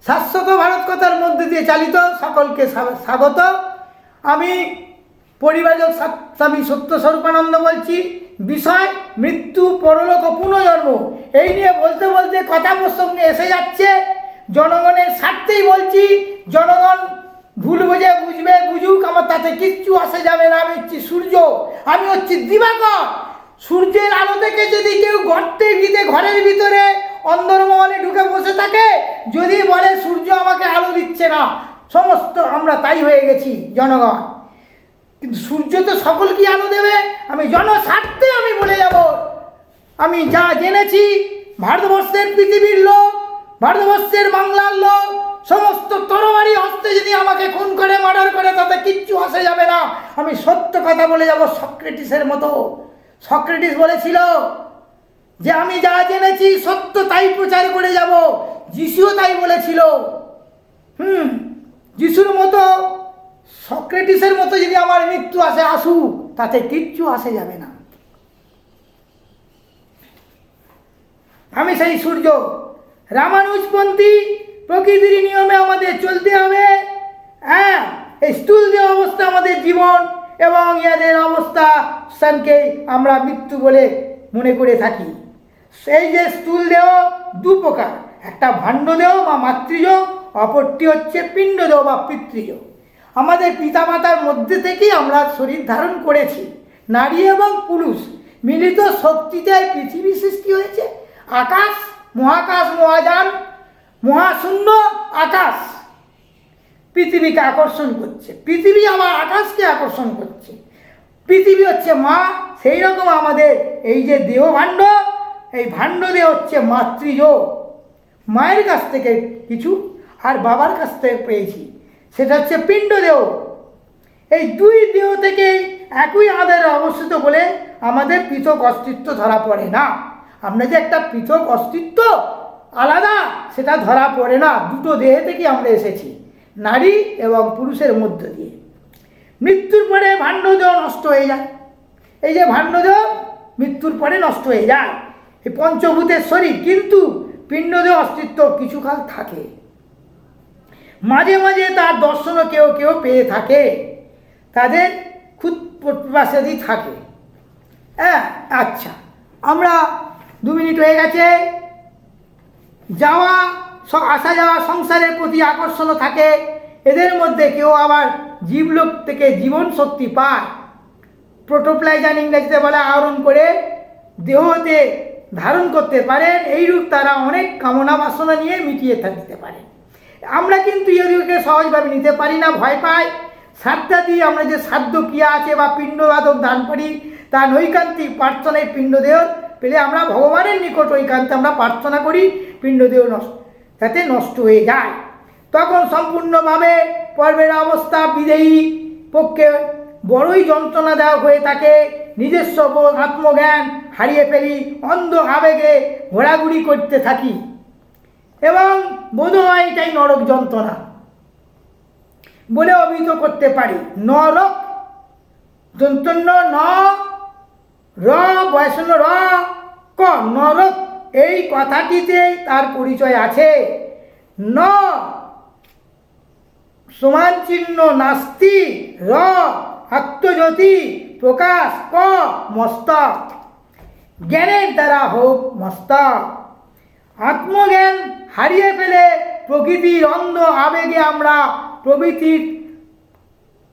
শাশ্বত ভারত কথার মধ্যে দিয়ে চালিত সকলকে স্বাগত। আমি পরিবারক স্বামী সত্যস্বরূপানন্দ বলছি। বিষয় মৃত্যু, পরলোক ও পুনর্জন্ম, এই নিয়ে বলতে বলতে কথা প্রসঙ্গে এসে যাচ্ছে। জনগণের স্বার্থেই বলছি, জনগণ ভুল বুঝে বুঝুক, আমার তাতে কিচ্ছু আসে যাবে না। আমি হচ্ছি সূর্য, আমি হচ্ছি দিবাকর। সূর্যের আলো থেকে যদি কেউ ঘরের ভিতরে অন্দরমহলে ঢুকে বসে থাকে, যদি বলে সূর্য আমাকে আলো দিচ্ছে না, সমস্ত আমরা তাই হয়ে গেছি জনগণ। কিন্তু সূর্য তো সকলকে আলো দেবে। আমি জনস্বার্থে আমি বলে যাব, আমি যা জেনেছি, ভারতবর্ষের পৃথিবীর লোক, ভারতবর্ষের বাংলার লোক, সমস্ত তরবারি হস্তে যদি আমাকে খুন করে মার্ডার করে, তাতে কিচ্ছু আসে যাবে না। আমি সত্য কথা বলে যাব, সক্রেটিসের মতো। সক্রেটিস বলেছিল যে আমি যা জেনেছি সত্য তাই প্রচার করে যাব। যিশুও তাই বলেছিল। যিশুর মতো, সক্রেটিসের মতো যদি আমার মৃত্যু আসুক, তাতে কিচ্ছু আসে যাবে না। আমি সেই সূর্য, রামানুজপন্থী। প্রকৃতির নিয়মে আমাদের চলতে হবে। হ্যাঁ, এই স্থূল দেহ অবস্থা আমাদের জীবন, এবং ইয়াদের অবস্থা স্থানকে আমরা মৃত্যু বলে মনে করে থাকি। সেই যে স্থূল দেহ দু প্রকার, একটা ভাণ্ড দেহ বা মাতৃজ, অপরটি হচ্ছে পিণ্ড দেহ বা পিতৃজ। আমাদের পিতামাতার মধ্যে থেকেই আমরা শরীর ধারণ করেছি। নারী এবং পুরুষ মিলিত শক্তিতে পৃথিবী সৃষ্টি হয়েছে। আকাশ, মহাকাশ, মহাযান, মহাশূন্য আকাশ পৃথিবীকে আকর্ষণ করছে, পৃথিবী আবার আকাশকে আকর্ষণ করছে। পৃথিবী হচ্ছে মা, সেই রকম আমাদের এই যে দেহ ভাণ্ড, এই ভাণ্ড দেহ হচ্ছে মাতৃজ। মায়ের কাছ থেকে কিছু আর বাবার কাছ থেকে পেয়েছি, সেটা হচ্ছে পিণ্ড দেহ। এই দুই দেহ থেকেই একই আধারে অবস্থিত বলে আমাদের পৃথক অস্তিত্ব ধরা পড়ে না। আমরা যে একটা পৃথক অস্তিত্ব আলাদা, সেটা ধরা পড়ে না। দুটো দেহ থেকে আমরা এসেছি, নারী এবং পুরুষের মধ্য দিয়ে। মৃত্যুর পরে ভাণ্ডদেহ নষ্ট হয়ে যায়। এই যে ভাণ্ডদেহ মৃত্যুর পরে নষ্ট হয়ে যায়, এই পঞ্চভূতের শরীর। কিন্তু পিণ্ডদেহ অস্তিত্ব কিছুকাল থাকে, মাঝে মাঝে তার দর্শনও কেউ কেউ পেয়ে থাকে, তাদের খুব প্রত্যাশাদি থাকে। হ্যাঁ, আচ্ছা, আমরা 2 মিনিট হয়ে গেছে। আসা যাওয়া, সংসারের প্রতি আকর্ষণও থাকে এদের মধ্যে। কেউ আবার জীবলোক থেকে জীবন শক্তি পায়, প্রোটোপ্লাজম ইংরেজিতে বলে, আহরণ করে দেহতে ধারণ করতে পারেন। এইরূপ তারা অনেক কামনা বাসনা নিয়ে মিটিয়ে থাকতে পারে। আমরা কিন্তু এদিকে সহজভাবে নিতে পারি না, ভয় পাই। শ্রাদ্ধাদি, আমরা যে শ্রাদ্ধ ক্রিয়া আছে বা পিণ্ডবাদক দান করি, তা নৈকান্তিক প্রার্থনায় পিণ্ডদেহ পেলে আমরা ভগবানের নিকট ঐকান্তে আমরা প্রার্থনা করি পিণ্ডদেহ যাতে নষ্ট হয়ে যায়। তখন সম্পূর্ণভাবে পর্বের অবস্থা বিদেয়ী পক্ষে বড়ই যন্ত্রণাদায়ক হয়ে থাকে। নিজস্ব বোধ, আত্মজ্ঞান হারিয়ে ফেলি, অন্ধ আবেগে ঘোরাঘুরি করতে থাকি, এবং বোধ হয় এটাই নরক যন্ত্রণা বলে অভিহিত করতে পারি। নরক যন্ত্রণা, ন র বয়সন র ক, নরক, এই কথাটিতেই তার পরিচয় আছে। ন সমান চিহ্ন নাস্তি, র আত্মজ্যোতি প্রকাশ, ক মস্তক, জ্ঞানের দ্বারা হোক মস্তক। আত্মজ্ঞান হারিয়ে ফেলে প্রকৃতির অন্ধ আবেগে আমরা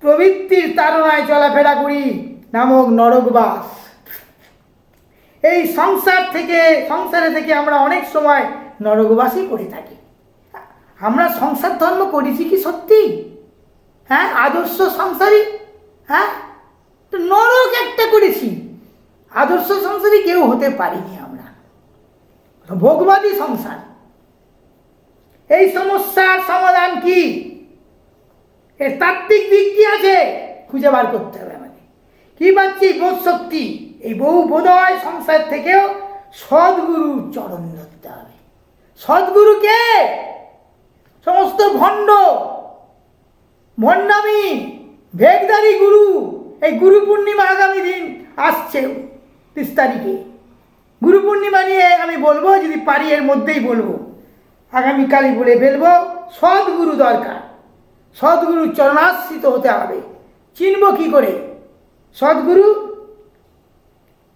প্রবৃত্তির তাড়নায় চলাফেরা করি নামক নরকবাস। এই সংসারে থেকে আমরা অনেক সময় নরকবাসই করে থাকি। আমরা সংসার ধর্ম করেছি কি সত্যি? হ্যাঁ, আদর্শ সংসারী। হ্যাঁ, তো নরক একটা করেছি। আদর্শ সংসারী কেউ হতে পারিনি আমরা, ভোগবাদী সংসার। এই সমস্যার সমাধান কি? এর তাত্ত্বিক দিক কি আছে খুঁজে বার করতে হবে আমাদের। কি পাচ্ছি? বোধ শক্তি। এই বহু বোধহয় সংসার থেকেও সদ্গুরুর চরণ ধরতে হবে। সদ্গুরুকে সমস্ত ভণ্ডামি ভেগদারি গুরু। এই গুরু পূর্ণিমা আগামী দিন আসছে 30 তারিখে। গুরু পূর্ণিমা নিয়ে আমি বলবো, যদি পারি এর মধ্যেই বলবো, আগামীকালই বলে ফেলবো। সদ্গুরু দরকার, সদ্গুরু চরণাশ্রিত হতে হবে। চিনব কি করে সদ্গুরু?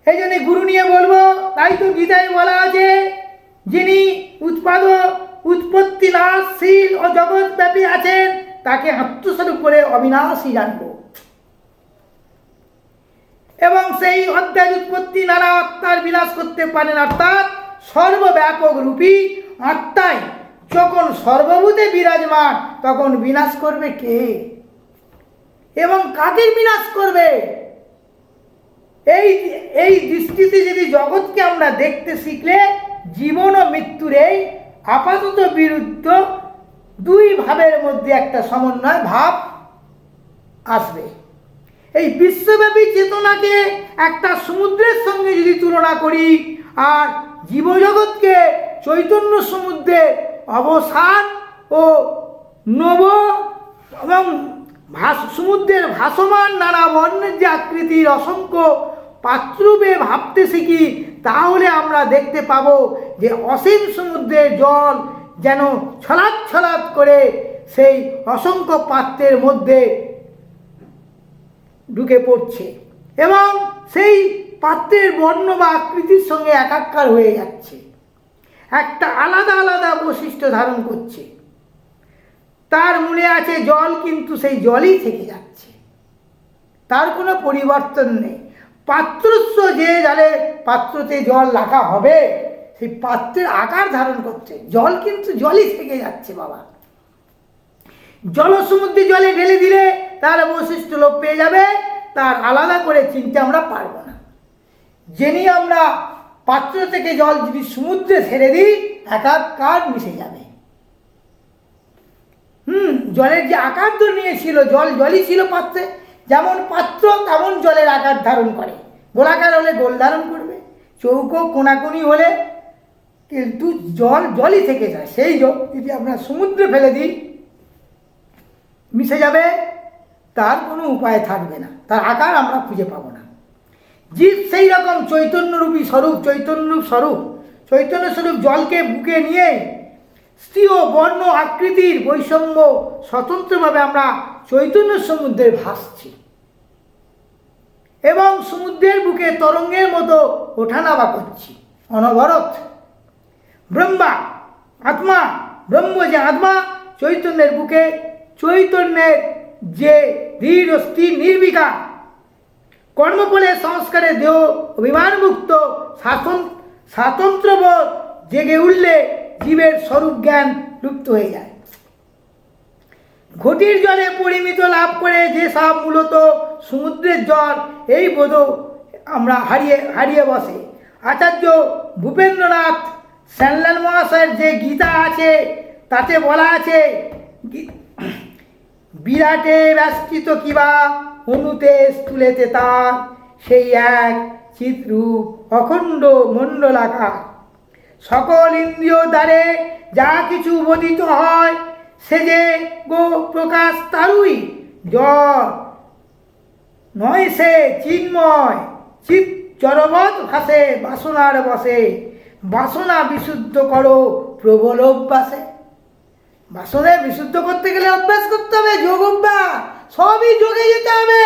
এই জন্য গুরু নিয়ে বলবো। তাই তো গীতায় বলা আছে, যিনি উৎপত্তি নাশীল ও জগৎব্যাপী আছেন, তাকে আত্মস্বরূপ করে অবিনাশী জানব। এবং সেই অধ্যায় উৎপত্তি নানা আত্মার বিনাশ করতে পারেন, অর্থাৎ সর্বব্যাপক রূপী আত্মাই যখন সর্বভূতে বিরাজমান, তখন বিনাশ করবে কে এবং কাকে বিনাশ করবে? এই দৃষ্টিতে যদি জগৎকে আমরা দেখতে শিখলে জীবন ও মৃত্যুর এই আপাতত বিরুদ্ধ দুই ভাবের মধ্যে একটা সমন্বয় ভাব আসবে। এই বিশ্বব্যাপী চেতনাকে একটা সমুদ্রের সঙ্গে যদি তুলনা করি, আর জীবজগৎকে চৈতন্য সমুদ্রের অবসান ও নব এবং সমুদ্রের ভাসমান নানা বর্ণের যে আকৃতির অসংখ্য পাত্রূপে ভাবতে শিখি, তাহলে আমরা দেখতে পাব যে অসীম সমুদ্রের জল যেন ছলাৎ ছলাৎ করে সেই অসংখ্য পাত্রের মধ্যে ঢুকে পড়ছে এবং সেই পাত্রের বর্ণ বা আকৃতির সঙ্গে একাকার হয়ে যাচ্ছে, একটা আলাদা আলাদা বৈশিষ্ট্য ধারণ করছে। তার মূলে আছে জল, কিন্তু সেই জলই থেকে যাচ্ছে, তার কোনো পরিবর্তন নেই। পাত্রস্ব যে জালে পাত্রতে জল রাখা হবে, সেই পাত্রের আকার ধারণ করছে, জল কিন্তু জলই থেকে যাচ্ছে বাবা। জলসমুদ্রে জলে ঢেলে দিলে তার বৈশিষ্ট্য লোপ পেয়ে যাবে, তার আলাদা করে চিনতে আমরা পারবো না। যিনি আমরা পাত্র থেকে জল যদি সমুদ্রে ছেড়ে দিই, একাকার মিশে যাবে। জলের যে আকার তো নিয়েছিল, জলই ছিল পাত্রে, যেমন পাত্র তেমন জলের আকার ধারণ করে। গোলাকার হলে গোল ধারণ করবে, চৌকো কোনাকুনি হলে কিন্তু জলই থেকে যায়। সেই জল যদি আমরা সমুদ্রে ফেলে দিই, মিশে যাবে, তার কোনো উপায় থাকবে না, তার আকার আমরা খুঁজে পাবো না। জীব সেই রকম চৈতন্যরূপী স্বরূপ, চৈতন্য স্বরূপ জলকে বুকে নিয়ে স্থির বর্ণ আকৃতির বৈষম্য স্বতন্ত্রভাবে আমরা চৈতন্য সমুদ্রে ভাসছি এবং সমুদ্রের বুকে তরঙ্গের মতো ওঠানামা করছি অনবরত। ব্রহ্ম যে আত্মা, চৈতন্যের বুকে চৈতন্যের যে দৃঢ় স্থির নির্বিকার কর্মফলে সংস্কারে দেহ অভিমানমুক্ত স্বাতন্ত্র্যবোধ জেগে উঠলে জীবের স্বরূপ জ্ঞান লুপ্ত হয়ে যায়। ঘটির জলে পরিমিত লাভ করে যে সব মূলত সমুদ্রের জল, এই বোধ আমরা হারিয়ে বসে। আচার্য ভূপেন্দ্রনাথ স্যানল্যান্ড মহাশয়ের যে গীতা আছে, তাতে বলা আছে, বিরাটে ব্যস্তিত কিবা অনুতে স্থূলেতে তার, সেই এক চিত্রূপ অখণ্ড মণ্ডলাকার। সকল ইন্দ্রিয় দ্বারে যা কিছু বোধিত হয়, সে যে গো প্রকাশ তারুই জল নয়, সে চিন্ময় চিত জড়বৎ ভাসে বাসনার বসে। বাসনা বিশুদ্ধ করো প্রবল অভ্যাসে। বাসনা বিশুদ্ধ করতে গেলে অভ্যাস করতে হবে, যোগ অভ্যাস, সবই যোগে যেতে হবে।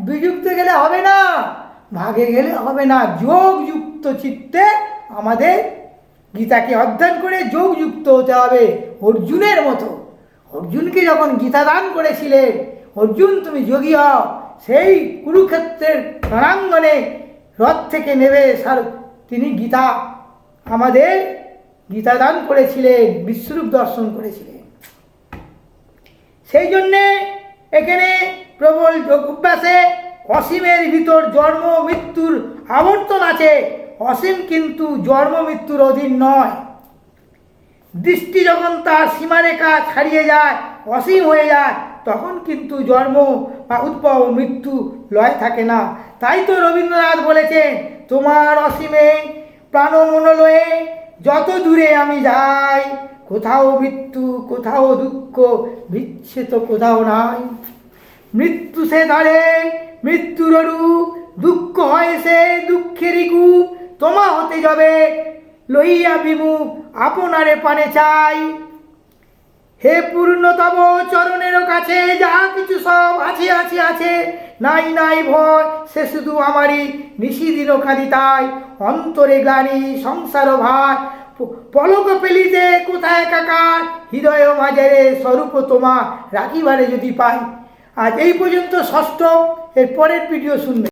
বিযুক্তে গেলে হবে না, ভাগে গেলে হবে না। যোগযুক্ত চিত্তে আমাদের গীতাকে অধ্যয়ন করে যোগযুক্ত হতে হবে, অর্জুনের মতো। অর্জুনকে যখন গীতা দান করেছিলেন, অর্জুন তুমি যোগী হও, সেই কুরুক্ষেত্রের রণাঙ্গনে রথ থেকে নেমে তিনি গীতা আমাদের গীতা দান করেছিলেন, বিশ্বরূপ দর্শন করেছিলেন। সেই জন্যে এখানে প্রবল যোগ অভ্যাসে অসীমের ভিতর জন্ম মৃত্যুর আবর্তন আছে। অসীম কিন্তু জন্ম মৃত্যুর অধীন নয়। দৃষ্টি যখন তার সীমারেখা ছাড়িয়ে যায়, অসীম হয়ে যায়, তখন কিন্তু জন্ম বা উদ্ভব মৃত্যু লয় থাকে না। তাই তো রবীন্দ্রনাথ বলেছেন, তোমার অসীমে প্রাণমনোলয়ে যত দূরে আমি যাই, কোথাও মৃত্যু কোথাও দুঃখ, বিচ্ছেদ কোথাও নাই। মৃত্যু সে ধরে মৃত্যুর রূপ, দুঃখ হয় সে দুঃখেরই কূপ। তোমা হতে যাবে লইয়া বিমুখ, আপনারে পানে চাই। হে পূর্ণতম চরণের কাছে যা কিছু সব আছে আছে আছে, নাই নাই ভয়, সে শুধু আমারই নিশিদিন খালি তাই। অন্তরে গ্লানি সংসার ভার, পলক পেলিতে কোথায় একাকার, হৃদয় মাঝারে স্বরূপ তোমার রাখিবারে যদি পাই। আজ এই পর্যন্ত ষষ্ঠ, এর পরের ভিডিও শুনবে।